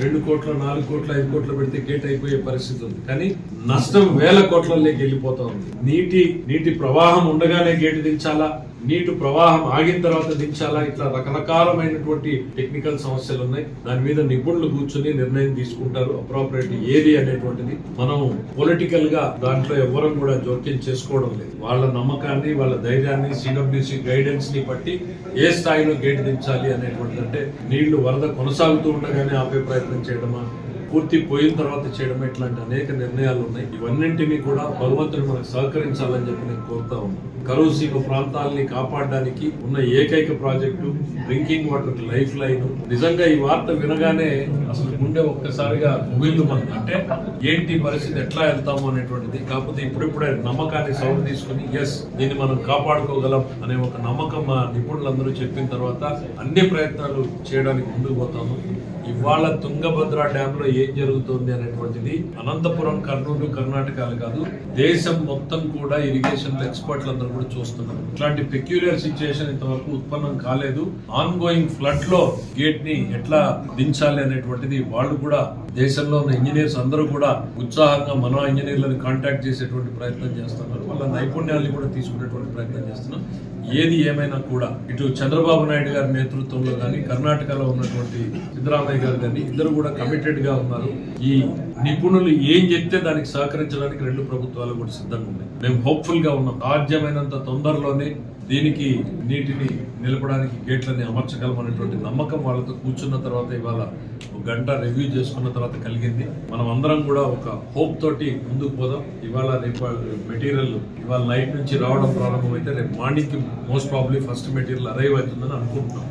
2 కోట్ల 4 కోట్ల 5 కోట్ల పెడితే గేట్ అయిపోయే పరిస్థితి ఉంది. కానీ నష్టం వేల కోట్లలోకి వెళ్ళిపోతా ఉంది. నీటి ప్రవాహం ఉండగానే గేటు దించాలా, నీటి ప్రవాహం ఆగిన తర్వాత దించాలా, ఇట్లా రకరకాలమైనటువంటి టెక్నికల్ సమస్యలు ఉన్నాయి. దాని మీద నిపుణులు కూర్చొని నిర్ణయం తీసుకుంటారు. అప్రోప్రియేట్ ఏది అనేటువంటిది మనం పొలిటికల్ గా దాంట్లో ఎవరం కూడా జోక్యం చేసుకోవడం లేదు. వాళ్ళ నమ్మకాన్ని, వాళ్ళ ధైర్యాన్ని, సిడబ్ల్యూసి గైడెన్స్ ని బట్టి ఏ స్థాయిలో గేటు దించాలి అనేటువంటిది, అంటే నీళ్లు వరద కొనసాగుతూ ఉండగానే ఆపే ప్రయత్నం చేయడమా, పూర్తి పోయిన తర్వాత చేయడం, ఇట్లాంటి అనేక నిర్ణయాలు ఉన్నాయి. ఇవన్నింటినీ కూడా భగవంతుడు మనకు సహకరించాలని చెప్పి నేను కోరుతా ఉన్నాను. కరువు సీమ ప్రాంతాలని కాపాడడానికి ఉన్న ఏకైక project drinking water life line. నిజంగా ఈ వార్త వినగానే అసలు గుండె ఒక్కసారిగా ముగిల్లుమంది. అంటే ఏంటి పరిస్థితి, ఎట్లా వెళ్తాము అనేటువంటిది. కాకపోతే ఇప్పుడిప్పుడే నమ్మకాన్ని సౌరు తీసుకుని ఎస్ దీన్ని మనం కాపాడుకోగలం అనే ఒక నమ్మకం మా నిపుణులందరూ చెప్పిన తర్వాత అన్ని ప్రయత్నాలు చేయడానికి ముందుకు పోతాము. ఇవాళ తుంగభద్ర డ్యామ్ లో ఏం జరుగుతుంది అనేటువంటిది అనంతపురం, కర్నూలు, కర్ణాటకలు కాదు, దేశం మొత్తం కూడా ఇరిగేషన్ ఎక్స్పర్ట్లు అందరూ కూడా చూస్తున్నారు. ఇట్లాంటి పెక్యులర్ సిచ్యుయేషన్ ఇంతవరకు ఉత్పన్నం కాలేదు. ఆన్ గోయింగ్ ఫ్లడ్ లో గేట్ ని ఎట్లా దించాలి అనేటువంటిది వాళ్ళు కూడా, దేశంలో ఉన్న ఇంజనీర్స్ అందరూ కూడా ఉత్సాహంగా మన ఇంజనీర్లను కాంటాక్ట్ చేసేటువంటి ప్రయత్నం చేస్తున్నారు. వాళ్ళ నైపుణ్యాన్ని కూడా తీసుకునేటువంటి ప్రయత్నం చేస్తున్నారు. ఏది ఏమైనా కూడా ఇటు చంద్రబాబు నాయుడు గారి నేతృత్వంలో కానీ, కర్ణాటకలో ఉన్నటువంటి సిద్ధరామయ్య గారు కానీ ఇద్దరు కూడా కమిటెడ్ గా ఉన్నారు. ఈ నిపుణులు ఏం చెప్తే దానికి సహకరించడానికి రెండు ప్రభుత్వాలు కూడా సిద్ధంగా ఉన్నాయి. మేము హోప్ఫుల్ గా ఉన్నాం. సాధ్యమైనంత తొందరలోనే దీనికి నీటిని నిలపడానికి గేట్లని అమర్చగలమనేటువంటి నమ్మకం వాళ్ళతో కూర్చున్న తర్వాత, ఇవాళ ఒక గంట రివ్యూ చేసుకున్న తర్వాత కలిగింది. మనం అందరం కూడా ఒక హోప్ తోటి ముందుకు పోదాం. ఇవాళ రేపు మెటీరియల్ ఇవాళ నైట్ నుంచి రావడం ప్రారంభమైతే రేపు మార్నింగ్ కి most probably first material arrive అవుతుందని అనుకుంటున్నాం.